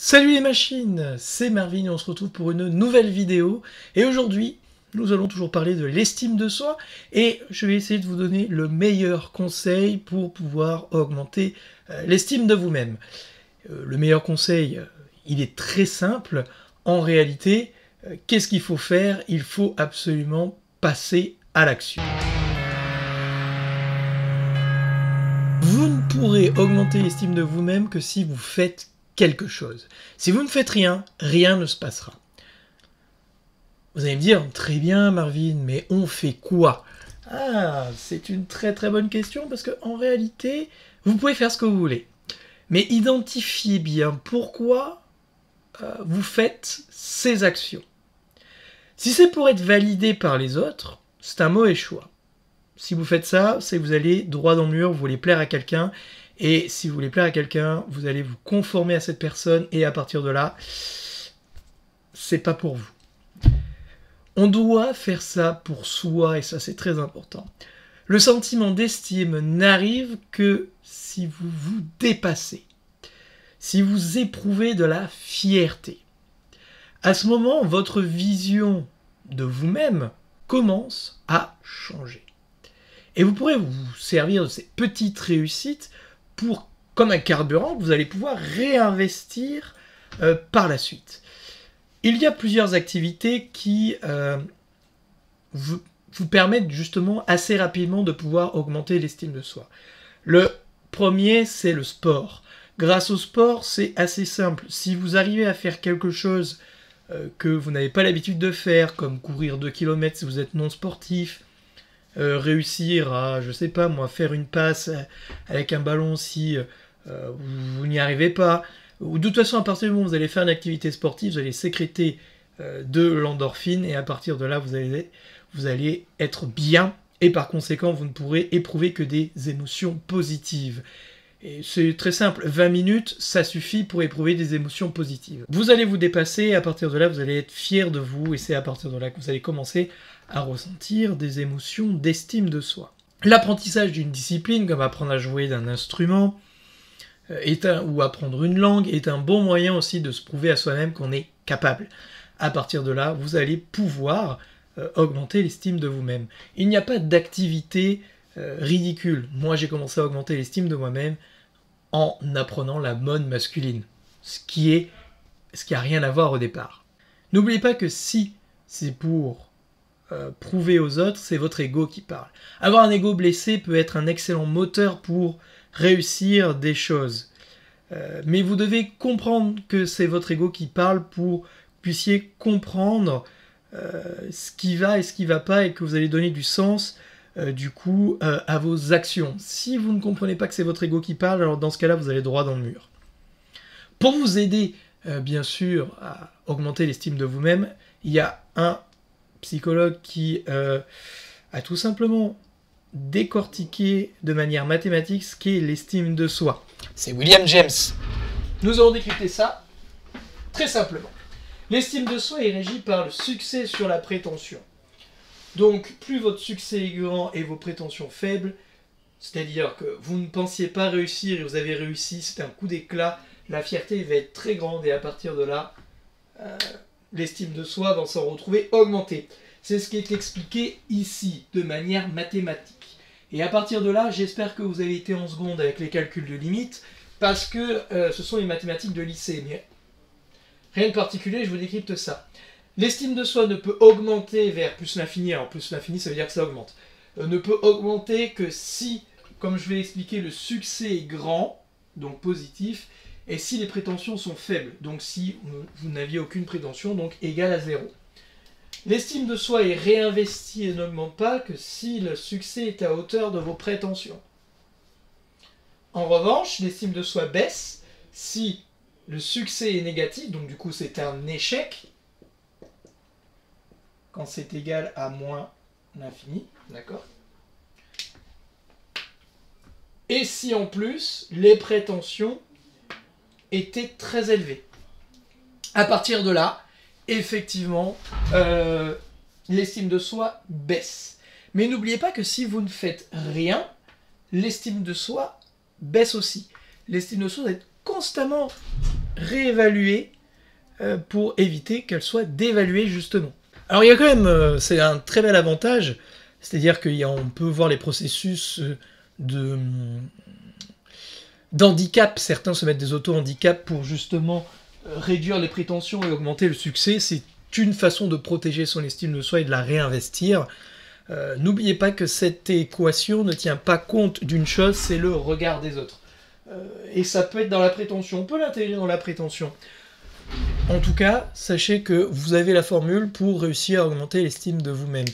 Salut les machines, c'est Marvin et on se retrouve pour une nouvelle vidéo. Et aujourd'hui, nous allons toujours parler de l'estime de soi et je vais essayer de vous donner le meilleur conseil pour pouvoir augmenter l'estime de vous-même. Le meilleur conseil, il est très simple. En réalité, qu'est-ce qu'il faut faire? Il faut absolument passer à l'action. Vous ne pourrez augmenter l'estime de vous-même que si vous faites quelque chose. Si vous ne faites rien, rien ne se passera. Vous allez me dire, très bien Marvin, mais on fait quoi? Ah, c'est une très très bonne question parce qu'en réalité, vous pouvez faire ce que vous voulez. Mais identifiez bien pourquoi vous faites ces actions. Si c'est pour être validé par les autres, c'est un mauvais choix. Si vous faites ça, c'est que vous allez droit dans le mur, vous voulez plaire à quelqu'un, et si vous voulez plaire à quelqu'un, vous allez vous conformer à cette personne, et à partir de là, c'est pas pour vous. On doit faire ça pour soi, et ça c'est très important. Le sentiment d'estime n'arrive que si vous vous dépassez, si vous éprouvez de la fierté. À ce moment, votre vision de vous-même commence à changer. Et vous pourrez vous servir de ces petites réussites pour, comme un carburant, que vous allez pouvoir réinvestir par la suite. Il y a plusieurs activités qui vous permettent justement assez rapidement de pouvoir augmenter l'estime de soi. Le premier, c'est le sport. Grâce au sport, c'est assez simple. Si vous arrivez à faire quelque chose que vous n'avez pas l'habitude de faire, comme courir 2 km si vous êtes non sportif, réussir à, je sais pas moi, faire une passe avec un ballon si vous n'y arrivez pas, ou de toute façon à partir du moment où vous allez faire une activité sportive, vous allez sécréter de l'endorphine et à partir de là vous allez être bien et par conséquent vous ne pourrez éprouver que des émotions positives. Et c'est très simple, 20 minutes, ça suffit pour éprouver des émotions positives. Vous allez vous dépasser, et à partir de là, vous allez être fier de vous, et c'est à partir de là que vous allez commencer à ressentir des émotions d'estime de soi. L'apprentissage d'une discipline, comme apprendre à jouer d'un instrument, ou apprendre une langue, est un bon moyen aussi de se prouver à soi-même qu'on est capable. À partir de là, vous allez pouvoir augmenter l'estime de vous-même. Il n'y a pas d'activité ridicule. Moi, j'ai commencé à augmenter l'estime de moi-même en apprenant la mode masculine, ce qui a rien à voir au départ. N'oubliez pas que si c'est pour prouver aux autres, c'est votre ego qui parle. Avoir un ego blessé peut être un excellent moteur pour réussir des choses. Mais vous devez comprendre que c'est votre ego qui parle pour que vous puissiez comprendre ce qui va et ce qui ne va pas et que vous allez donner du sens à vos actions. Si vous ne comprenez pas que c'est votre ego qui parle, alors dans ce cas-là, vous allez droit dans le mur. Pour vous aider, bien sûr, à augmenter l'estime de vous-même, il y a un psychologue qui a tout simplement décortiqué de manière mathématique ce qu'est l'estime de soi. C'est William James. Nous allons décrypter ça très simplement. L'estime de soi est régie par le succès sur la prétention. Donc, plus votre succès est grand et vos prétentions faibles, c'est-à-dire que vous ne pensiez pas réussir et vous avez réussi, c'est un coup d'éclat, la fierté va être très grande et à partir de là, l'estime de soi va s'en retrouver augmentée. C'est ce qui est expliqué ici, de manière mathématique. Et à partir de là, j'espère que vous avez été en seconde avec les calculs de limite, parce que ce sont les mathématiques de lycée. Mais rien de particulier, je vous décrypte ça. L'estime de soi ne peut augmenter vers plus l'infini, alors plus l'infini ça veut dire que ça augmente, ne peut augmenter que si, comme je vais expliquer, le succès est grand, donc positif, et si les prétentions sont faibles, donc si vous n'aviez aucune prétention, donc égale à 0. L'estime de soi est réinvestie et n'augmente pas que si le succès est à hauteur de vos prétentions. En revanche, l'estime de soi baisse si le succès est négatif, donc du coup c'est un échec, quand c'est égal à moins l'infini, d'accord? Et si en plus, les prétentions étaient très élevées. À partir de là, effectivement, l'estime de soi baisse. Mais n'oubliez pas que si vous ne faites rien, l'estime de soi baisse aussi. L'estime de soi doit être constamment réévaluer pour éviter qu'elle soit dévaluée justement. Alors il y a quand même, c'est un très bel avantage, c'est-à-dire qu'on peut voir les processus d'handicap, certains se mettent des auto-handicaps pour justement réduire les prétentions et augmenter le succès, c'est une façon de protéger son estime de soi et de la réinvestir. N'oubliez pas que cette équation ne tient pas compte d'une chose, c'est le regard des autres. Et ça peut être dans la prétention, on peut l'intégrer dans la prétention. En tout cas, sachez que vous avez la formule pour réussir à augmenter l'estime de vous-même.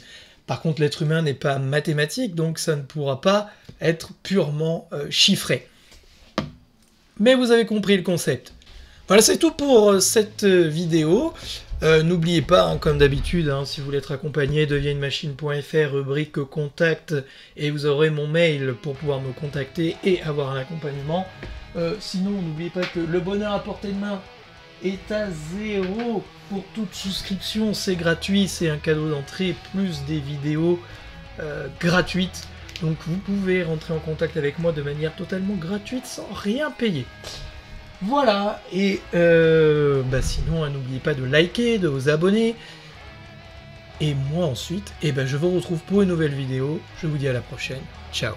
Par contre, l'être humain n'est pas mathématique, donc ça ne pourra pas être purement chiffré. Mais vous avez compris le concept. Voilà, c'est tout pour cette vidéo. N'oubliez pas, hein, comme d'habitude, hein, si vous voulez être accompagné, deviennemachine.fr, rubrique contact, et vous aurez mon mail pour pouvoir me contacter et avoir un accompagnement. Sinon, n'oubliez pas que le bonheur à portée de main est à 0 pour toute souscription, c'est gratuit, c'est un cadeau d'entrée, plus des vidéos gratuites. Donc vous pouvez rentrer en contact avec moi de manière totalement gratuite sans rien payer. Voilà, et sinon n'oubliez pas de liker, de vous abonner. Et moi ensuite, je vous retrouve pour une nouvelle vidéo. Je vous dis à la prochaine. Ciao.